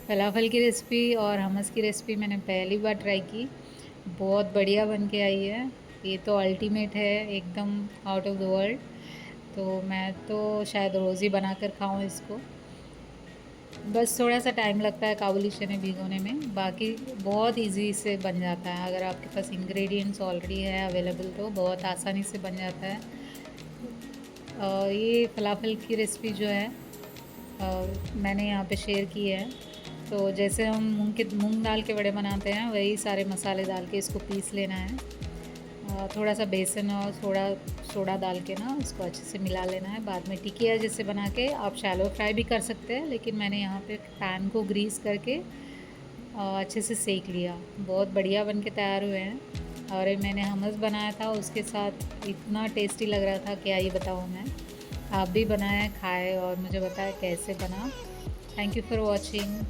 फलाफल की रेसिपी और हमस की रेसिपी मैंने पहली बार ट्राई की। बहुत बढ़िया बन के आई है। ये तो अल्टीमेट है, एकदम आउट ऑफ द वर्ल्ड। तो मैं तो शायद रोज़ ही बना कर खाऊँ इसको। बस थोड़ा सा टाइम लगता है काबुली चने भिगोने में, बाकी बहुत इजी से बन जाता है। अगर आपके पास इंग्रेडिएंट्स ऑलरेडी है अवेलेबल तो बहुत आसानी से बन जाता है। ये फलाफल की रेसिपी जो है मैंने यहाँ पे शेयर की है। तो जैसे हम मूंग दाल के वड़े बनाते हैं वही सारे मसाले डाल के इसको पीस लेना है। थोड़ा सा बेसन और थोड़ा सोडा डाल के ना इसको अच्छे से मिला लेना है। बाद में टिकिया जैसे बना के आप शैलो फ्राई भी कर सकते हैं, लेकिन मैंने यहाँ पे पैन को ग्रीस करके अच्छे से सेक लिया। बहुत बढ़िया बन के तैयार हुए हैं। और ये मैंने हमस बनाया था, उसके साथ इतना टेस्टी लग रहा था क्या ये बताऊँ मैं। आप भी बनाएं, खाएं और मुझे बताएं कैसे बना। Thank you for watching.